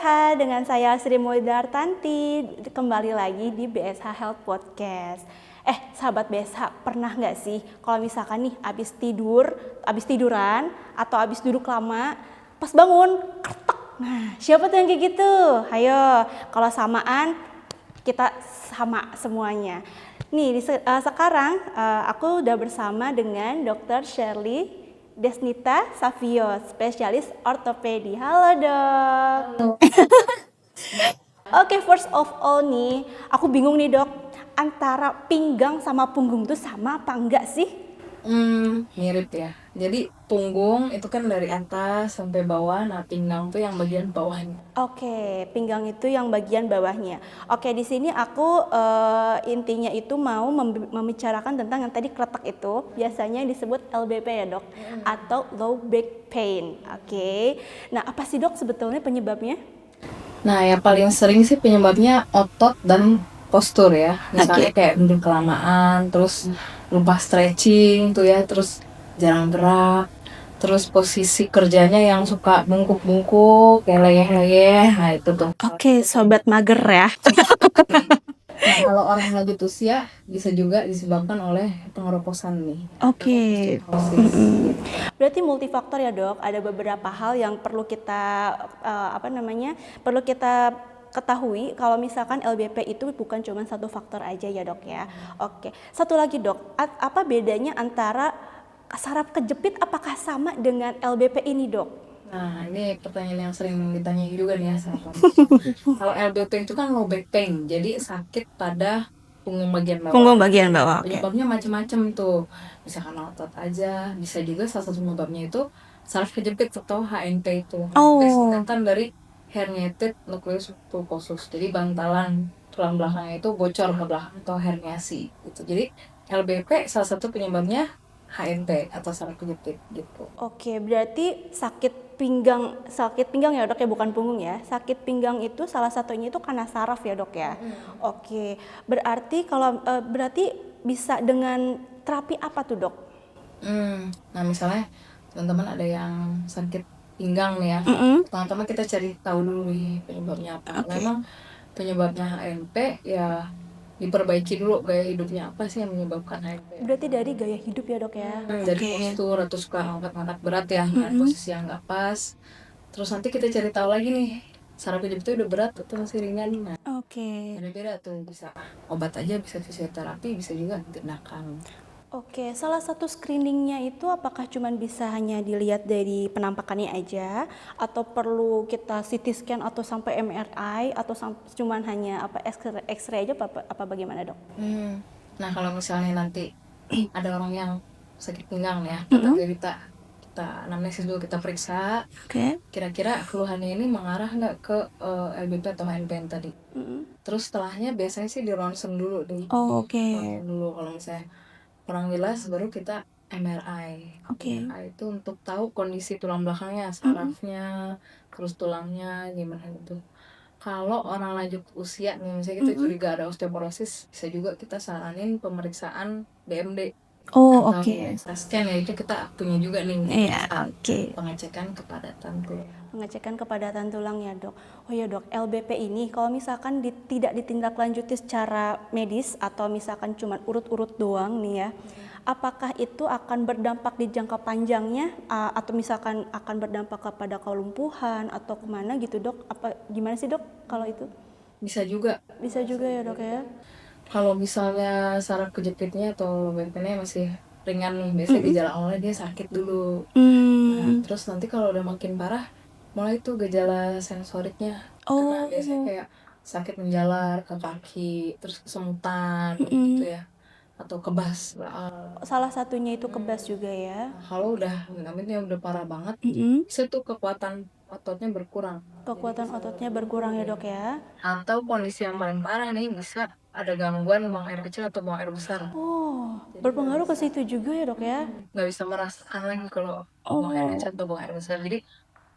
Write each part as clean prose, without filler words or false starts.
PH dengan saya Sri Mulyartanti, kembali lagi di BSH Health Podcast. Sahabat BSH, pernah nggak sih kalau misalkan nih abis tiduran atau abis duduk lama, pas bangun, kretek. Nah, siapa tuh yang kayak gitu? Ayo, kalau samaan kita sama semuanya. Nih, sekarang aku udah bersama dengan Dr. Shirley Desnita Savio, spesialis ortopedi. Halo dok. Halo. Oke, first of all nih, aku bingung nih dok, antara pinggang sama punggung tuh sama apa enggak sih? Mirip ya. Jadi punggung itu kan dari atas sampai bawah, nah pinggang tuh yang bagian bawahnya. Oke, pinggang itu yang bagian bawahnya. Oke, di sini aku intinya itu mau membicarakan tentang yang tadi kretek itu, biasanya disebut LBP ya dok, atau low back pain. Oke, nah apa sih dok sebetulnya penyebabnya? Nah, yang paling sering sih penyebabnya otot dan postur ya. Misalnya kayak duduk kelamaan, terus lupa stretching tuh ya, terus jarang gerak, terus posisi kerjanya yang suka bungkuk-bungkuk, kayak leyeh-leyeh, nah itu tuh. Oke, sobat mager ya. Nah, kalau orang lanjut usia bisa juga disebabkan oleh pengeroposan nih. Oke. Osteoporosis. Berarti multifaktor ya dok. Ada beberapa hal yang perlu kita perlu kita ketahui kalau misalkan LBP itu bukan cuma satu faktor aja ya dok ya. Oke. Satu lagi dok, apa bedanya antara saraf kejepit apakah sama dengan LBP ini dok? Nah, ini pertanyaan yang sering ditanya juga nih ya sama Kalau LBP itu kan low back pain, jadi sakit pada punggung bagian bawah. Punggung bagian bawah. Oke. Penyebabnya macam-macam tuh, misalkan otot aja, bisa juga salah satu penyebabnya itu saraf kejepit atau HNP itu. Singkatan dari herniated nucleus pulposus. Jadi bantalan tulang belakangnya itu bocor ke belakang atau herniasi gitu. Jadi LBP salah satu penyebabnya HNP atau saraf kejepit gitu. Oke, berarti sakit pinggang ya dok ya, bukan punggung ya. Sakit pinggang itu salah satunya itu karena saraf ya dok ya. Oke, berarti bisa dengan terapi apa tuh dok? Nah misalnya teman-teman ada yang sakit pinggang nih ya, pertama-tama kita cari tahu dulu nih penyebabnya apa. Memang penyebabnya HNP ya diperbaiki dulu gaya hidupnya apa sih yang menyebabkan HNP. Berarti dari gaya hidup ya dok ya. Dari postur atau suka angkat-angkat berat ya, posisi yang nggak pas. Terus nanti kita cari tahu lagi nih saraf hidup itu udah berat atau masih ringan. Nah, Oke. beda-beda tuh, bisa obat aja, bisa fisioterapi, bisa juga tindakan. Oke, salah satu screeningnya itu apakah cuman bisa hanya dilihat dari penampakannya aja, atau perlu kita CT scan atau sampai MRI, atau cuman hanya X-ray aja apa bagaimana dok? Nah kalau misalnya nanti ada orang yang sakit pinggang ya, kita anamnesis dulu, kita periksa kira-kira keluhannya ini mengarah nggak ke LBP atau HNP tadi. Terus setelahnya biasanya sih di ronsen dulu nih. Ronsen dulu, kalau misalnya kurang jelas baru kita MRI. MRI itu untuk tahu kondisi tulang belakangnya, sarafnya, terus tulangnya gimana gitu. Kalau orang lanjut usia nih, misalnya kita curiga ada osteoporosis, bisa juga kita saranin pemeriksaan BMD atau scan ya, itu kita punya juga nih pengecekan kepadatan tulang. Pengecekan kepadatan tulang ya dok. Oh ya dok, LBP ini kalau misalkan tidak ditindaklanjuti secara medis atau misalkan cuma urut-urut doang nih ya, apakah itu akan berdampak di jangka panjangnya atau misalkan akan berdampak kepada kelumpuhan atau kemana gitu dok? Gimana sih dok kalau itu? Bisa juga ya dok ya. Kalau misalnya saraf kejepitnya atau BPN-nya masih ringan nih, biasanya gejala awalnya dia sakit dulu. Nah, terus nanti kalau udah makin parah, mulai tuh gejala sensoriknya. Karena biasanya kayak sakit menjalar ke kaki, terus kesemutan gitu ya, atau kebas. Salah satunya itu kebas juga ya. Kalau udah parah banget, bisa tuh kekuatan ototnya berkurang. Kekuatan ototnya berkurang ya dok ya. Atau kondisi yang paling parah nih, bisa ada gangguan buang air kecil atau buang air besar. Berpengaruh ke situ juga ya dok ya. Nggak bisa merasakan lagi kalau buang air kecil atau buang air besar, jadi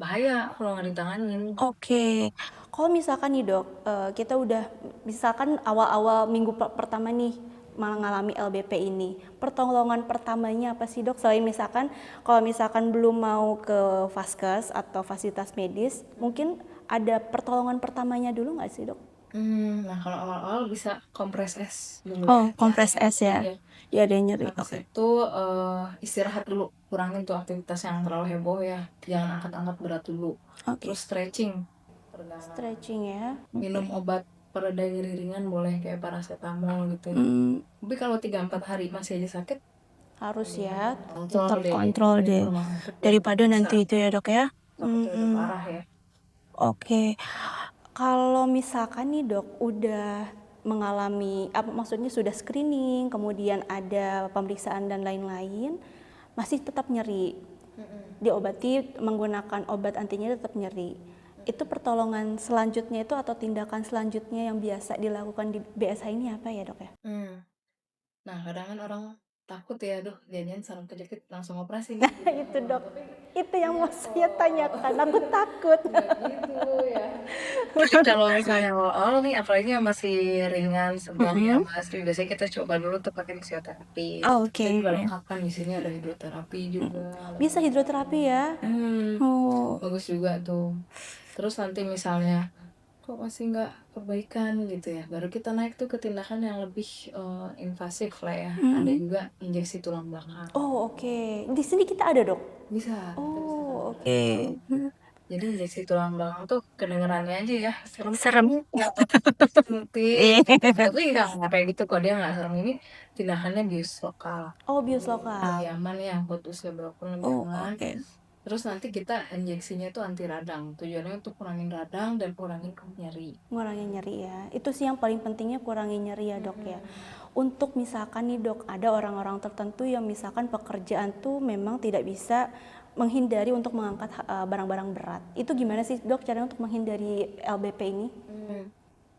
bahaya kalau nggak ditanganin. Oke, kalau misalkan nih dok, kita udah misalkan awal-awal minggu pertama nih mengalami LBP ini, pertolongan pertamanya apa sih dok? Selain misalkan kalau misalkan belum mau ke vaskes atau fasilitas medis, mungkin ada pertolongan pertamanya dulu nggak sih, Dok? Nah kalau awal-awal bisa kompres es dulu. Oh, kompres es ya. Iya. Ya ada yang nyeri. Habis itu istirahat dulu, kurangin tuh aktivitas yang terlalu heboh ya, jangan angkat-angkat berat dulu. Terus stretching, Stretching ya. minum obat pereda nyeri ringan boleh kayak paracetamol gitu. Tapi kalau 3-4 hari masih aja sakit, harus ya tetap kontrol deh daripada nanti itu ya, Dok ya. udah parah ya. Oke. Kalau misalkan nih, Dok, udah mengalami maksudnya sudah screening, kemudian ada pemeriksaan dan lain-lain, masih tetap nyeri. Diobati menggunakan obat anti nyeri tetap nyeri. Itu pertolongan selanjutnya itu atau tindakan selanjutnya yang biasa dilakukan di BSH ini apa ya, Dok ya? Nah kadang kan orang takut ya, jangan saraf kejepit langsung operasi nih. Itu, Dok, itu yang mau saya tanyakan, aku takut. Gitu ya. Kalau misalnya awal nih, apalagi yang masih ringan sedang ya Mas, biasanya kita coba dulu tuh pakai fisioterapi. Jadi lengkap kan di sini ada hidroterapi juga. Bisa hidroterapi ya? Bagus juga tuh. Terus nanti misalnya kok masih nggak perbaikan gitu ya, baru kita naik tuh ke tindakan yang lebih invasif lah ya. Ada juga injeksi tulang belakang. Oh, oke. Di sini kita ada, Dok? Bisa. Oh, oke. Jadi injeksi tulang belakang tuh kedengerannya aja ya serem. Tapi nggak kayak gitu kok, dia nggak serem. Ini tindakannya bius lokal. Oh, bius lokal. Aman ya buat usia berapa lebih aman. Terus nanti kita injeksinya itu anti radang. Tujuannya untuk kurangin radang dan kurangin nyeri. Ngurangin nyeri ya. Itu sih yang paling pentingnya, kurangin nyeri ya, Dok ya. Untuk misalkan nih, Dok, ada orang-orang tertentu yang misalkan pekerjaan tuh memang tidak bisa menghindari untuk mengangkat barang-barang berat. Itu gimana sih, Dok, caranya untuk menghindari LBP ini?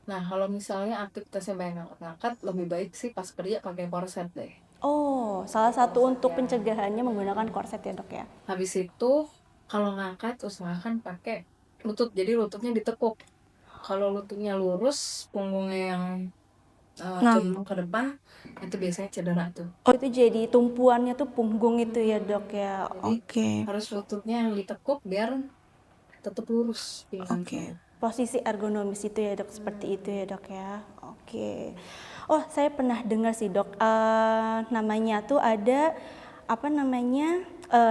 Nah, kalau misalnya aktivitasnya banyak ngangkat-ngangkat, lebih baik sih pas kerja pakai korset deh. Oh, salah satu untuk pencegahannya menggunakan korset ya, Dok ya. Habis itu kalau ngangkat usahakan pakai lutut, jadi lututnya ditekuk. Kalau lututnya lurus, punggungnya yang cenderung ke depan, itu biasanya cedera tuh. Oh, itu jadi tumpuannya tuh punggung itu ya, Dok ya. Jadi harus lututnya yang ditekuk biar tetap lurus. Posisi ergonomis itu ya, Dok, seperti itu ya, Dok ya. Oke. Oh, saya pernah dengar sih, Dok, namanya tuh ada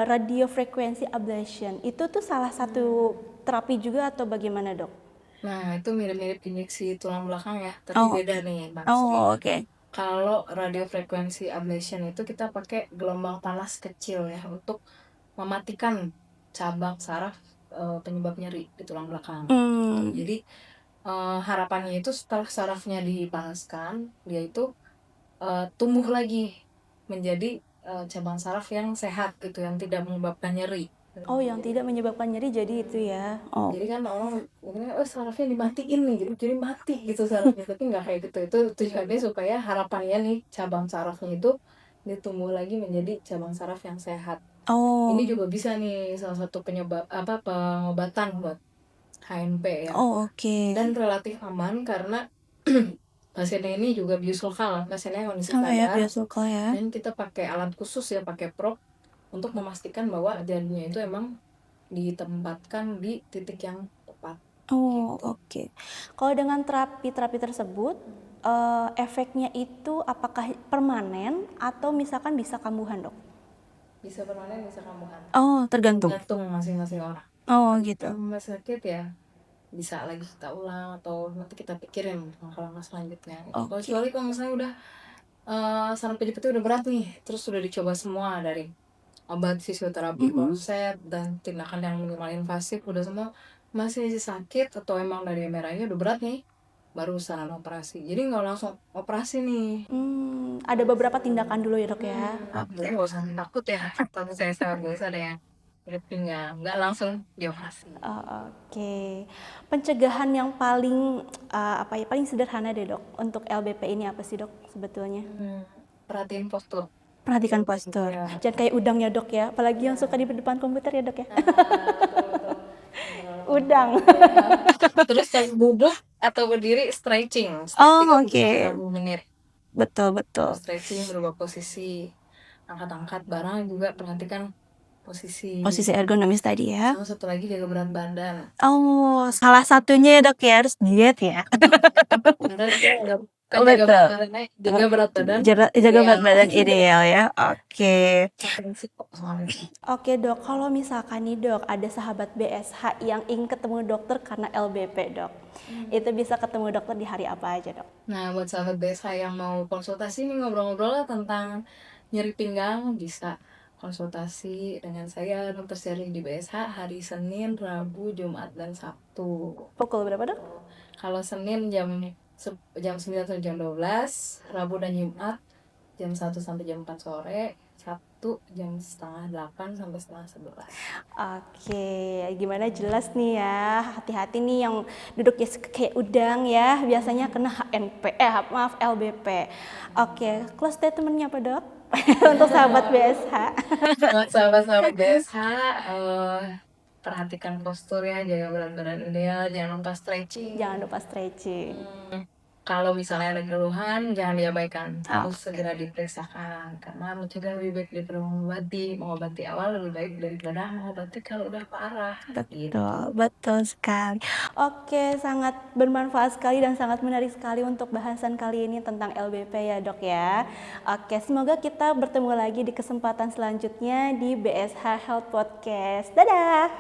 radio frequency ablation. Itu tuh salah satu terapi juga atau bagaimana, Dok? Nah, itu mirip-mirip injeksi tulang belakang ya, tapi beda nih, Bang. Kalau radio frequency ablation itu kita pakai gelombang panas kecil ya untuk mematikan cabang saraf penyebab nyeri di tulang belakang. Jadi harapannya itu setelah sarafnya dipanaskan, dia itu tumbuh lagi menjadi cabang saraf yang sehat gitu, yang tidak menyebabkan nyeri. Oh, yang tidak menyebabkan nyeri jadi itu ya. Jadi kan orang mungkin sarafnya dimatiin nih gitu, jadi mati gitu sarafnya, tapi nggak kayak gitu. Itu tujuannya supaya harapannya nih cabang sarafnya itu ditumbuh lagi menjadi cabang saraf yang sehat. Ini juga bisa nih salah satu pengobatan buat HNP ya. Dan relatif aman karena pasiennya ini juga bius lokal, pasiennya kondisi sadar. Dan kita pakai alat khusus ya, pakai probe untuk memastikan bahwa jadinya itu emang ditempatkan di titik yang tepat. Kalau dengan terapi tersebut, efeknya itu apakah permanen atau misalkan bisa kambuhan, Dok? Bisa permanen, bisa kambuhan. Tergantung masing-masing orang. Gitu. Masih sakit ya, bisa lagi kita ulang atau nanti kita pikirin langkah-langkah selanjutnya. Kecuali kalau misalnya udah saraf kejepitnya udah berat nih, terus sudah dicoba semua dari obat fisioterapi, korset, dan tindakan yang minimal invasif, udah semua masih sakit atau emang dari MRI-nya udah berat nih, baru saran operasi. Jadi nggak langsung operasi nih. Ada beberapa tindakan dulu ya, Dok ya. Jadi nggak usah takut ya, tapi saya biasa ada yang nggak langsung dioperasi. Pencegahan yang paling paling sederhana deh, Dok, untuk LBP ini apa sih, Dok, sebetulnya? Perhatiin postur. Perhatikan postur. Jangan kayak udang ya, Dok ya. Apalagi yang suka di depan komputer ya, Dok ya. Udang. Terus yang duduk atau berdiri stretching. 30 menit. Betul. Stretching, berubah posisi, angkat-angkat barang juga perhatikan posisi ergonomis tadi ya. sama satu lagi jaga berat badan. Oh, salah satunya ya dok ya, harus diet ya. Karena dia jaga berat badan Jaga berat ideal. badan ideal ya. Oke. Prinsip kok soalnya. Oke dok, kalau misalkan nih dok, ada sahabat BSH yang ingin ketemu dokter karena LBP dok, itu bisa ketemu dokter di hari apa aja dok? Nah, buat sahabat BSH yang mau konsultasi nih, ngobrol-ngobrol lah tentang nyeri pinggang, bisa konsultasi dengan saya Dokter Sherly di BSH hari Senin, Rabu, Jumat, dan Sabtu. Pukul berapa dok? Kalau Senin jam 9 sampai jam 12, Rabu dan Jumat jam 1 sampai jam 4 sore, Sabtu jam setengah 8 sampai setengah 11. Oke, gimana jelas nih ya, hati-hati nih yang duduknya kayak udang ya, biasanya kena LBP. Oke, close statementnya apa dok? Untuk sahabat BSH. Buat sahabat-sahabat BSH, perhatikan postur ya, jaga berat badan ideal, jangan lupa stretching. Kalau misalnya ada keluhan, jangan diabaikan, harus segera diperiksakan, karena mencegah lebih baik daripada mengobati awal lebih baik daripada mengobati kalau udah parah. Betul sekali. Oke, sangat bermanfaat sekali dan sangat menarik sekali untuk bahasan kali ini tentang LBP ya dok ya. Oke, semoga kita bertemu lagi di kesempatan selanjutnya di BSH Health Podcast. Dadah!